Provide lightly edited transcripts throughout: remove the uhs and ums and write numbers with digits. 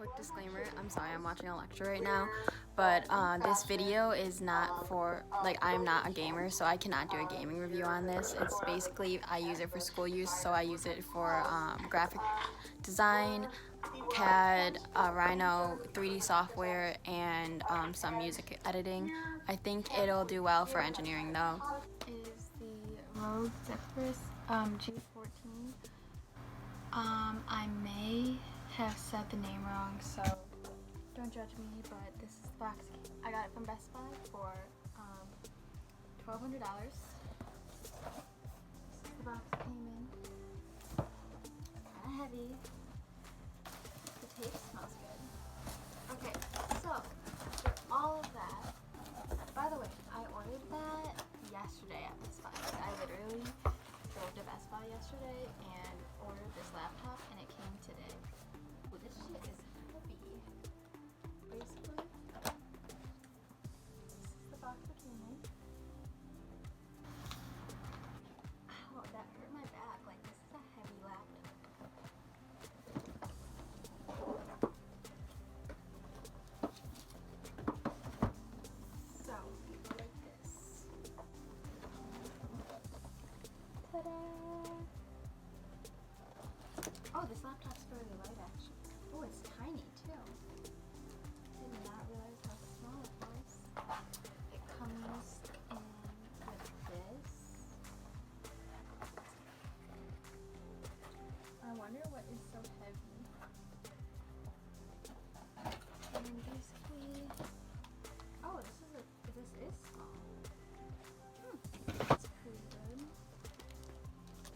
quick disclaimer. I'm sorry, I'm watching a lecture right now, but this video is not for, like, I'm not a gamer, so I cannot do a gaming review on this. It's basically, I use it for school use, so I use it for graphic design, CAD, Rhino, 3D software, and some music editing. I think it'll do well for engineering though. Is the ROG Zephyrus G14. I may have said the name wrong, so don't judge me, but this is the box. I got it from Best Buy for $1,200. This is the box it came in. Kind of heavy. The tape smells good. Okay, so for all of that, by the way, I ordered that yesterday at Best Buy. Like, I literally drove to Best Buy yesterday and ordered this laptop, and it came today. Well, this shit is heavy. Basically, this is the box it came in. Ow, that hurt my back. Like, this is a heavy laptop. So, like this. Ta-da! Oh, this laptop's fairly light actually. Oh, it's tiny too. Did not realize how small it was. It comes in with this. I wonder what is so heavy. And basically, oh, this is small. That's pretty good.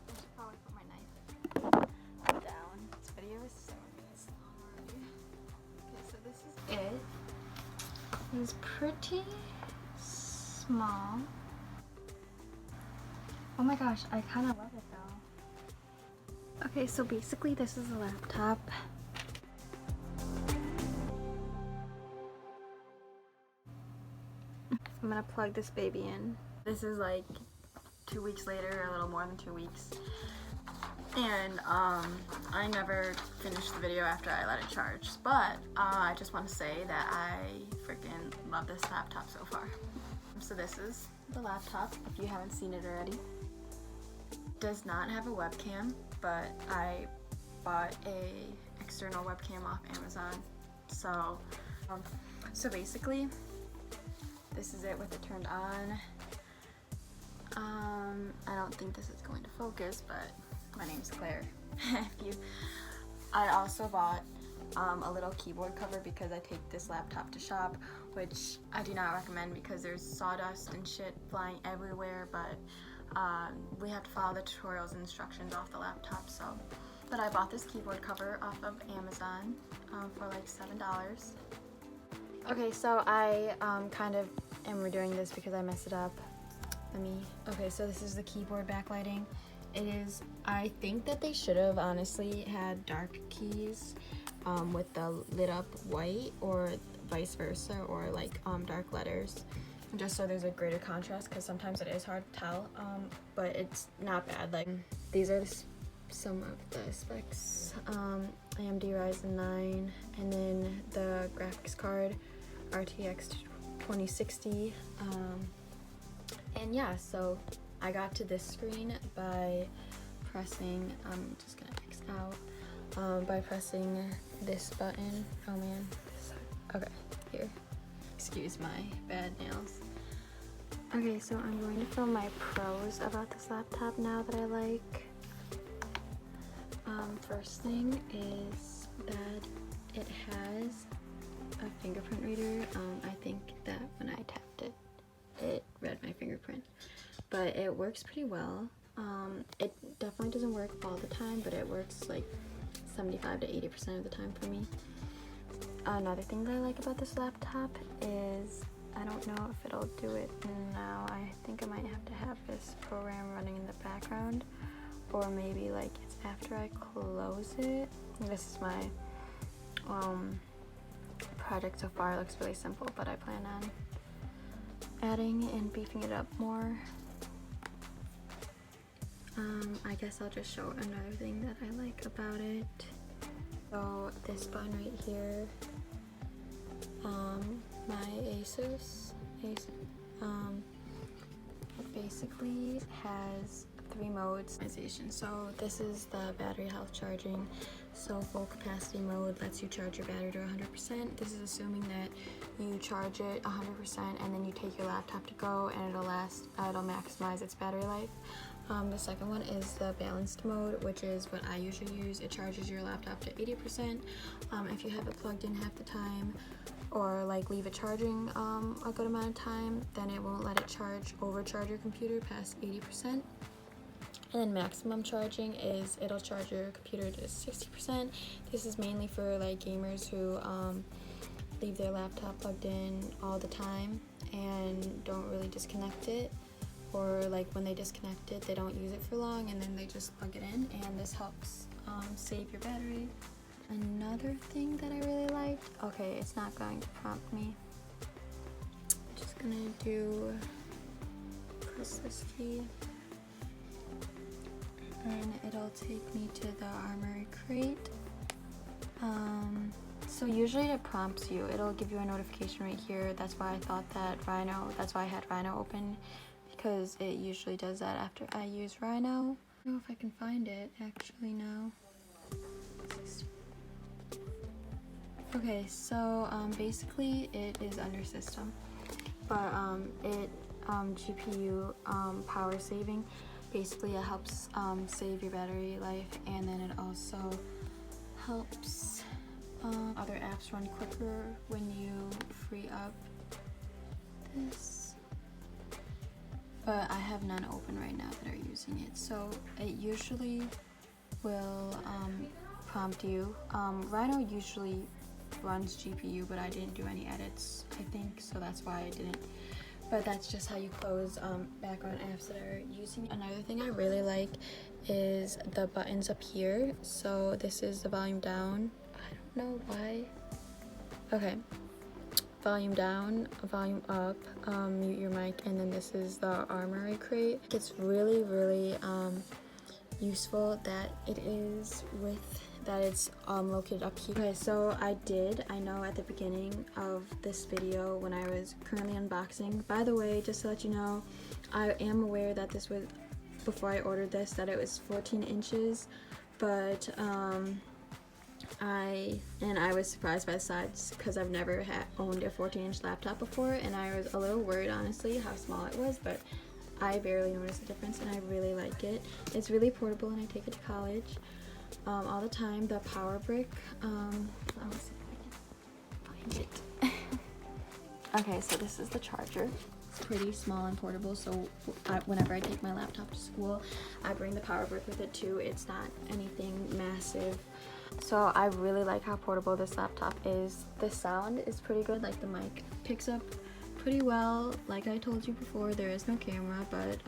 I should probably put my knife down. This video is 7 minutes long already. Okay, so this is it. It's pretty small. Oh my gosh, I kind of love it though. Okay, so basically this is a laptop. I'm gonna plug this baby in. This is like 2 weeks later, a little more than 2 weeks. And I never finished the video after I let it charge, but I just want to say that I freaking love this laptop so far. So this is the laptop, if you haven't seen it already. It does not have a webcam, but I bought a external webcam off Amazon. So, so basically, this is it with it turned on. I don't think this is going to focus, but my name's Claire. I also bought a little keyboard cover because I take this laptop to shop, which I do not recommend because there's sawdust and shit flying everywhere, but we have to follow the tutorials and instructions off the laptop, so. But I bought this keyboard cover off of Amazon for like $7. Okay, so I kind of am redoing this because I messed it up. Okay, so this is the keyboard backlighting. It is, I think that they should have honestly had dark keys with the lit up white, or vice versa, or like dark letters, just so there's a greater contrast, because sometimes it is hard to tell, but it's not bad. Like, these are some of the specs. AMD Ryzen 9, and then the graphics card RTX 2060, and yeah, so I got to this screen by pressing, I'm just gonna X out, by pressing this button. Oh man, okay, here, excuse my bad nails. Okay, so I'm going to film my pros about this laptop now that I like. First thing is that it has a fingerprint reader. I think that when I tapped it, it read my fingerprint, but it works pretty well. It definitely doesn't work all the time, but it works like 75 to 80% of the time for me. Another thing that I like about this laptop is, I don't know if it'll do it now. I think I might have to have this program running in the background, or maybe like it's after I close it. This is my project so far. It looks really simple, but I plan on adding and beefing it up more. I guess I'll just show another thing that I like about it. So this button right here, my Asus, it basically has 3 modes. So this is the battery health charging. So full capacity mode lets you charge your battery to 100%. This is assuming that you charge it 100% and then you take your laptop to go, and it'll maximize its battery life. The second one is the balanced mode, which is what I usually use. It charges your laptop to 80%. If you have it plugged in half the time, or like leave it charging a good amount of time, then it won't let it overcharge your computer past 80%. And then maximum charging is it'll charge your computer to 60%. This is mainly for like gamers who leave their laptop plugged in all the time and don't really disconnect it, or like when they disconnect it they don't use it for long and then they just plug it in, and this helps save your battery. Another thing that I really liked, okay, it's not going to prompt me. I'm just gonna press this key and it'll take me to the armory crate. So usually it prompts you, it'll give you a notification right here. That's why I had Rhino open, because it usually does that after I use Rhino. I don't know if I can find it actually now. Okay, so basically it is under system, but GPU power saving. Basically it helps save your battery life, and then it also helps other apps run quicker when you free up this. But I have none open right now that are using it, so it usually will prompt you. Rhino usually runs GPU, but I didn't do any edits, I think, so that's why I didn't. But that's just how you close background apps that are using it. Another thing I really like is the buttons up here. So this is the volume down. I don't know why. Okay, volume down, volume up, mute your mic, and then this is the armory crate. It's really, really useful that it's located up here. Okay, so I know at the beginning of this video when I was currently unboxing, by the way, just to let you know, I am aware that this was, before I ordered this, that it was 14 inches, but I was surprised by the size because I've never owned a 14-inch laptop before, and I was a little worried honestly how small it was, but I barely noticed the difference and I really like it. It's really portable and I take it to college all the time. The power brick, let's see if I can find it. Okay, so this is the charger. It's pretty small and portable, so whenever I take my laptop to school, I bring the power brick with it too. It's not anything massive. So I really like how portable this laptop is. The sound is pretty good, like the mic picks up pretty well. Like I told you before, there is no camera, but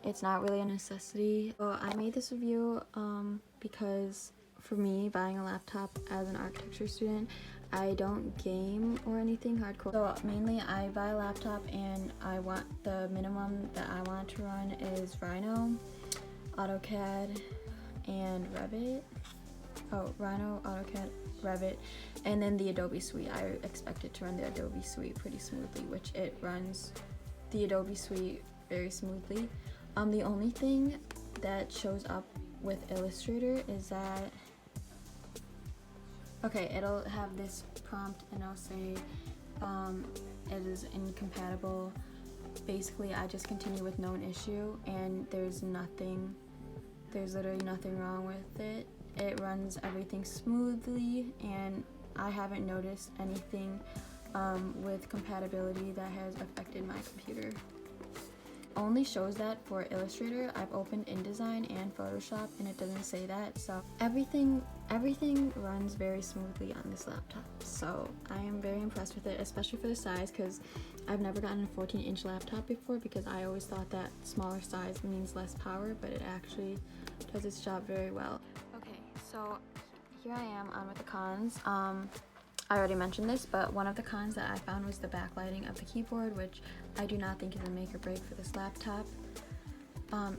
it's not really a necessity. So I made this review because for me, buying a laptop as an architecture student, I don't game or anything hardcore. So mainly I buy a laptop and the minimum that I want to run is Rhino, AutoCAD, and Revit. Oh, Rhino, AutoCAD, Revit, and then the Adobe Suite. I expect it to run the Adobe Suite pretty smoothly, which it runs the Adobe Suite very smoothly. The only thing that shows up with Illustrator is that, okay, it'll have this prompt and it'll say it is incompatible. Basically, I just continue with known issue, and there's literally nothing wrong with it. It runs everything smoothly, and I haven't noticed anything with compatibility that has affected my computer. Only shows that for Illustrator. I've opened InDesign and Photoshop and it doesn't say that, so everything runs very smoothly on this laptop. So I am very impressed with it, especially for the size, because I've never gotten a 14-inch laptop before, because I always thought that smaller size means less power, but it actually does its job very well. Okay, so here I am on with the cons. I already mentioned this, but one of the cons that I found was the backlighting of the keyboard, which I do not think is a make or break for this laptop.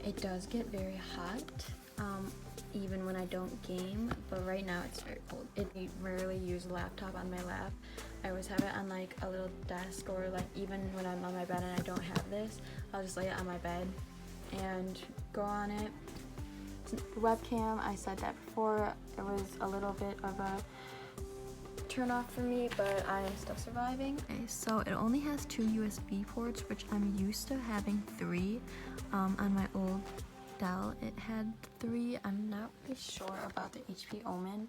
It does get very hot. even when I don't game, but right now it's very cold. I rarely use a laptop on my lap. I always have it on like a little desk, or like even when I'm on my bed and I don't have this, I'll just lay it on my bed and go on it. Webcam, I said that before, it was a little bit of a turn off for me, but I am still surviving. Okay, so it only has 2 USB ports, which I'm used to having 3. On my old Dell it had 3. I'm not really sure about the HP Omen.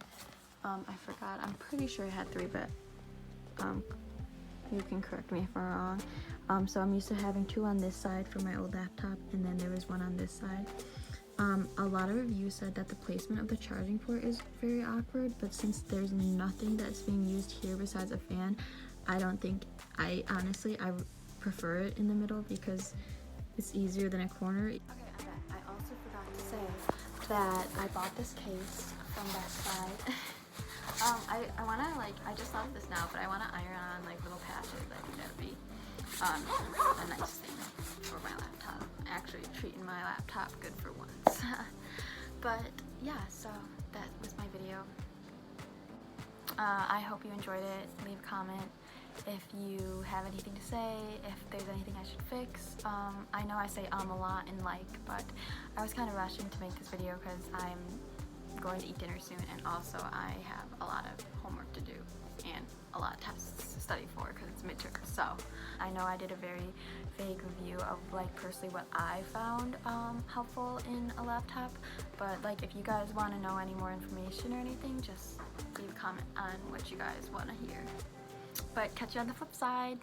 I forgot. I'm pretty sure it had 3, but you can correct me if I'm wrong. So I'm used to having 2 on this side for my old laptop, and then there was 1 on this side. A lot of reviews said that the placement of the charging port is very awkward, but since there's nothing that's being used here besides a fan, I honestly prefer it in the middle because it's easier than a corner. Okay, I bet. I also forgot to say that I bought this case from Best Buy. I wanna I just thought of this now, but I wanna iron on like little patches. I think that would be a nice thing for my laptop. Actually treating my laptop good for once. But yeah, so that was my video. I hope you enjoyed it. Leave a comment if you have anything to say, if there's anything I should fix. I know I say a lot and but I was kind of rushing to make this video because I'm going to eat dinner soon, and also I have a lot of homework to do and a lot of tests to study for because it's midterm. So I know I did a very vague review of personally what I found helpful in a laptop, but if you guys want to know any more information or anything, just leave a comment on what you guys want to hear. But catch you on the flip side.